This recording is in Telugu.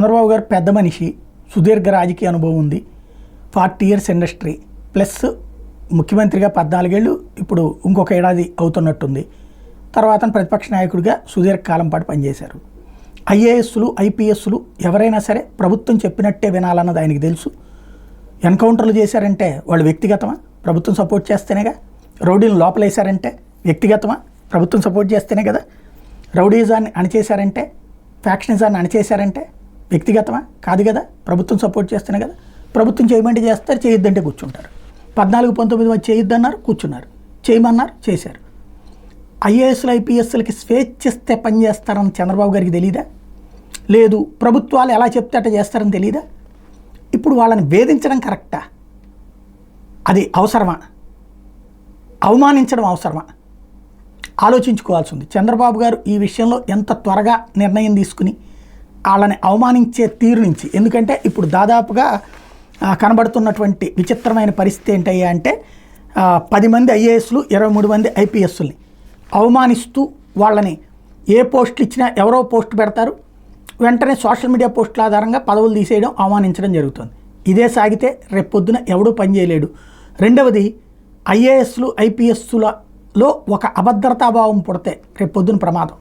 చంద్రబాబు గారు పెద్ద మనిషి, సుదీర్ఘ రాజకీయ అనుభవం ఉంది, 40 years ఇండస్ట్రీ ప్లస్ ముఖ్యమంత్రిగా 14 ఏళ్ళు, ఇప్పుడు ఇంకొక ఏడాది అవుతున్నట్టుంది. తర్వాత ప్రతిపక్ష నాయకుడిగా సుదీర్ఘకాలం పాటు పనిచేశారు. ఐఏఎస్లు ఐపీఎస్లు ఎవరైనా సరే ప్రభుత్వం చెప్పినట్టే వినాలన్నది ఆయనకి తెలుసు. ఎన్కౌంటర్లు చేశారంటే వాళ్ళు వ్యక్తిగతమా? ప్రభుత్వం సపోర్ట్ చేస్తేనేగా. రౌడీలను లోపలేశారంటే వ్యక్తిగతమా? ప్రభుత్వం సపోర్ట్ చేస్తేనే కదా. రౌడీజాన్ని అణచేశారంటే, ఫ్యాక్షనిజాన్ని అణచేశారంటే వ్యక్తిగతమా? కాదు కదా, ప్రభుత్వం సపోర్ట్ చేస్తేనే కదా. ప్రభుత్వం చేయమంటే చేస్తారు, చేయొద్దంటే కూర్చుంటారు. 14-19 మంది చేయొద్దన్నారు, కూర్చున్నారు. చేయమన్నారు, చేశారు. ఐఏఎస్లు ఐపీఎస్లకి స్వేచ్ఛ ఇస్తే పని చేస్తారని చంద్రబాబు గారికి తెలీదా? లేదు, ప్రభుత్వాలు ఎలా చెప్తే అట్లా చేస్తారని తెలీదా? ఇప్పుడు వాళ్ళని వేధించడం కరెక్టా? అది అవసరమా? అవమానించడం అవసరమా? ఆలోచించుకోవాల్సి ఉంది. చంద్రబాబు గారు ఈ విషయంలో ఎంత త్వరగా నిర్ణయం తీసుకుని వాళ్ళని అవమానించే తీరు నుంచి, ఎందుకంటే ఇప్పుడు దాదాపుగా కనబడుతున్నటువంటి విచిత్రమైన పరిస్థితి ఏంటయ్యా అంటే 10 మంది ఐఏఎస్లు 23 మంది ఐపీఎస్ని అవమానిస్తూ వాళ్ళని ఏ పోస్టులు ఇచ్చినా ఎవరో పోస్ట్ పెడతారు, వెంటనే సోషల్ మీడియా పోస్టుల ఆధారంగా పదవులు తీసేయడం, అవమానించడం జరుగుతుంది. ఇదే సాగితే రేపొద్దున ఎవడూ పనిచేయలేడు. రెండవది, ఐఏఎస్లు ఐపీఎస్లలో ఒక అభద్రతాభావం పుడితే రేపొద్దున ప్రమాదం.